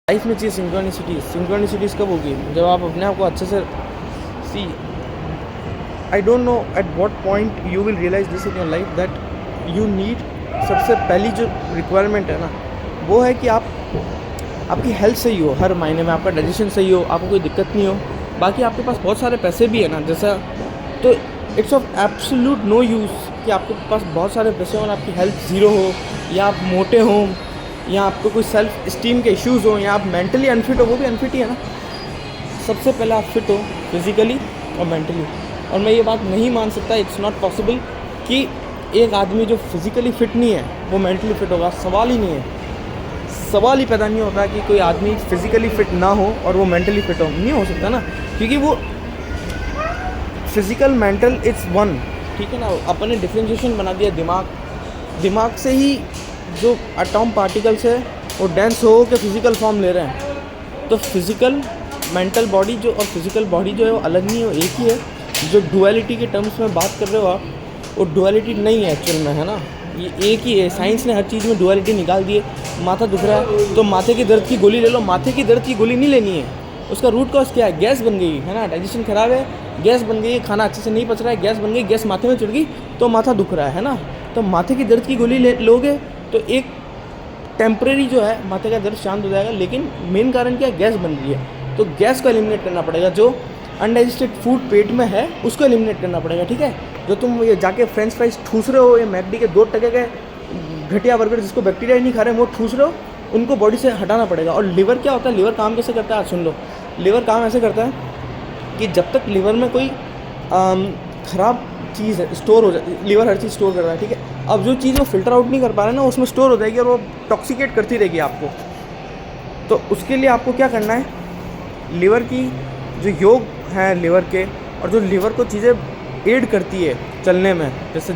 Life में चाहिए synchronicities कब होगी जब आप अपने आप को अच्छे से see I don't know at what point you will realize this in your life that you need सबसे पहली जो रिक्वायरमेंट है ना वो है कि आपकी हेल्थ सही हो, हर महीने में आपका डाइजेशन सही हो, आपको कोई दिक्कत नहीं हो। बाकी आपके पास बहुत सारे पैसे भी है ना, जैसा तो it's of absolute no use कि आपके पास बहुत सारे पैसे हो और आपकी हेल्थ ज़ीरो हो, या आप मोटे हों, या आपको कोई सेल्फ इस्टीम के इश्यूज़ हो, या आप मेंटली अनफिट हो। वो भी अनफिट ही है ना। सबसे पहले आप फिट हो फिज़िकली और मेंटली। और मैं ये बात नहीं मान सकता, इट्स नॉट पॉसिबल कि एक आदमी जो फिज़िकली फ़िट नहीं है वो मेंटली फ़िट होगा। सवाल ही नहीं है, सवाल ही पैदा नहीं होता कि कोई आदमी फिज़िकली फ़िट ना हो और वो मेंटली फ़िट हो। नहीं हो सकता ना, क्योंकि वो फिज़िकल मेंटल इट्स वन, ठीक है ना। अपन ने डिफ्रेंशिएशन बना दिया दिमाग से ही जो एटॉम पार्टिकल्स है वो डेंस हो के फिज़िकल फॉर्म ले रहे हैं। तो फिज़िकल मेंटल बॉडी जो और फिज़िकल बॉडी जो है वो अलग नहीं है, वो एक ही है। जो डुअलिटी के टर्म्स में बात कर रहे हो आप, वो डुअलिटी नहीं है एक्चुअल में, है ना। ये एक ही है। साइंस ने हर चीज़ में डुअलिटी निकाल दी है। माथा दुख रहा है तो माथे की दर्द की गोली ले लो। माथे की दर्द की गोली नहीं लेनी है, उसका रूट कॉज क्या है? गैस बन गई है ना, डाइजेशन ख़राब है, गैस बन गई है, खाना अच्छे से नहीं पच रहा है, गैस बन गई, गैस माथे में चढ़ गई तो माथा दुख रहा है ना। तो माथे की दर्द की गोली लोगे तो एक टेम्परेरी जो है माथे का दर्द शांत हो जाएगा, लेकिन मेन कारण क्या है? गैस बन रही है। तो गैस को एलिमिनेट करना पड़ेगा। जो अनडाइजेस्टेड फूड पेट में है उसको एलिमिनेट करना पड़ेगा, ठीक है। जो तुम ये जाके फ्रेंच फ्राइज ठूस रहे हो, या मैकडी के 2 टके के घटिया बर्गर जिसको बैक्टीरिया ही नहीं खा रहे हैं वो ठूस रहे हो, उनको बॉडी से हटाना पड़ेगा। और लिवर क्या होता है? लिवर काम कैसे करता है आज सुन लो। लिवर काम ऐसे करता है कि जब तक लिवर में कोई ख़राब चीज़ है स्टोर हो जाए, लिवर हर चीज़ स्टोर कर रहा है, ठीक है। अब जो चीज़ वो फिल्टर आउट नहीं कर पा रहा है ना, उसमें स्टोर हो जाएगी और वो टॉक्सिकेट करती रहेगी आपको। तो उसके लिए आपको क्या करना है? लिवर की जो योग है लिवर के, और जो लिवर को चीज़ें एड करती है चलने में, जैसे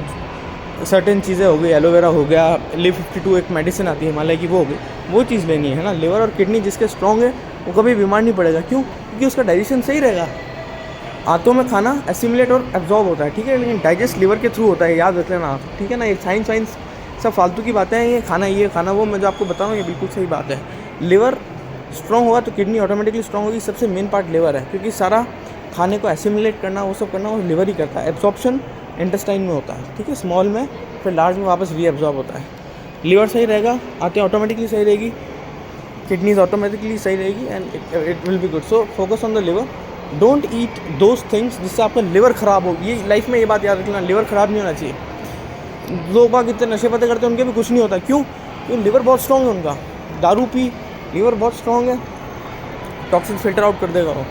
सर्टेन चीज़ें हो गई, एलोवेरा हो गया, लिव 52 एक मेडिसिन आती है हिमालय की, वो हो गई, वो चीज़ लेनी है ना। लिवर और किडनी जिसके स्ट्रॉन्ग है वो कभी बीमार नहीं पड़ेगा। क्यों? क्योंकि उसका डाइजेशन सही रहेगा। आंतों में खाना एसिमुलेट और एब्जॉर्ब होता है, ठीक है, लेकिन डाइजेस्ट लिवर के थ्रू होता है, याद रख लेना आप, ठीक है ना। ये साइंस सब फालतू की बातें हैं। ये खाना वो मैं जो आपको बता रहा हूँ ये बिल्कुल सही बात है। लिवर स्ट्रॉन्ग होगा तो किडनी ऑटोमेटिकली स्ट्रॉन्ग होगी। सबसे मेन पार्ट लिवर है, क्योंकि सारा खाने को एसिमुलेट करना वो सब करना वो लिवर ही करता है। एब्जॉर्प्शन इंटेस्टाइन में होता है, ठीक है, स्मॉल में, फिर लार्ज में वापस रीएब्जॉर्ब होता है। लिवर सही रहेगा, आंतें ऑटोमेटिकली सही रहेगी, किडनीज ऑटोमेटिकली सही रहेगी, and it will be good. So focus on the liver, don't eat those things जिससे आपका लिवर ख़राब हो। ये लाइफ में ये बात याद रखना, लिवर ख़राब नहीं होना चाहिए। लोग बाग इतने नशे पते करते हैं, उनके भी कुछ नहीं होता। क्यों? क्योंकि लिवर बहुत स्ट्रॉन्ग है उनका। दारू पी, लिवर बहुत स्ट्रॉन्ग है, टॉक्सिन फिल्टर आउट कर देगा वो।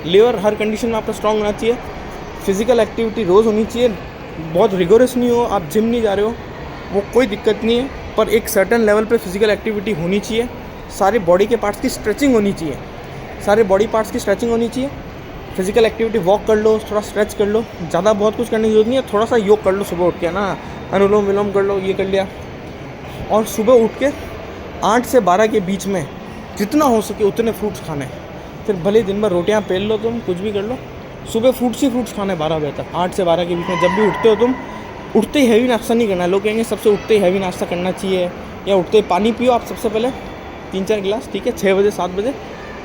लिवर हर कंडीशन में आपका स्ट्रॉन्ग होना चाहिए। फिज़िकल एक्टिविटी रोज़ होनी चाहिए, बहुत रिगोरस नहीं हो, आप जिम नहीं जा रहे हो, वो कोई दिक्कत नहीं है, पर एक सर्टेन लेवल पे फिज़िकल एक्टिविटी होनी चाहिए। सारे बॉडी के पार्ट्स की स्ट्रेचिंग होनी चाहिए, सारे बॉडी पार्ट्स की स्ट्रेचिंग होनी चाहिए। फिज़िकल एक्टिविटी, वॉक कर लो, थोड़ा स्ट्रेच कर लो, ज़्यादा बहुत कुछ करने की जरूरत नहीं है। थोड़ा सा योग कर लो सुबह उठ के ना, अनुलोम विलोम कर लो, ये कर लिया। और सुबह उठ के 8 से 12 के बीच में जितना हो सके उतने फ्रूट्स खाने। फिर भले दिन भर रोटियां पेल लो, तुम कुछ भी कर लो, सुबह फ्रूट्स ही फ्रूट्स खाने 12 बजे तक, 8 से 12 के बीच में। जब भी उठते हो तुम, उठते ही हैवी नाश्ता नहीं करना है। लोग कहेंगे सबसे उठते ही हैवी नाश्ता करना चाहिए, या उठते ही पानी पियो आप सबसे पहले 3-4 गिलास, ठीक है, 6 बजे 7 बजे।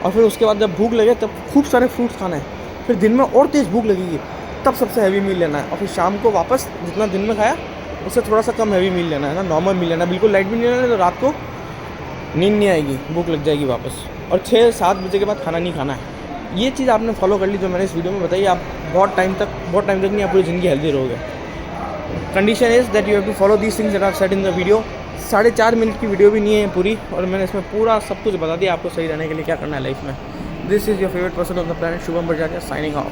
और फिर उसके बाद जब भूख लगे तब खूब सारे फ्रूट्स खाना है। फिर दिन में और तेज़ भूख लगेगी तब सबसे हैवी मील लेना है। और फिर शाम को वापस जितना दिन में खाया उससे थोड़ा सा कम हैवी मील लेना है ना, नॉर्मल मील लेना है, बिल्कुल लाइट भी नहीं लेना है, तो रात को नींद नहीं आएगी, भूख लग जाएगी वापस। और 6-7 बजे के बाद खाना नहीं खाना है। ये चीज़ आपने फॉलो कर ली जो मैंने इस वीडियो में बताई, आप बहुत टाइम तक नहीं, आप पूरी ज़िंदगी हेल्दी रहोगे। Condition is that you have to follow these things that are said in the video. 4.5 minute की वीडियो भी नहीं है पूरी, और मैंने इसमें पूरा सब कुछ बता दिया आपको सही रहने के लिए क्या करना है लाइफ में। This is your favourite person on the planet, Shubham Bajaria, signing of.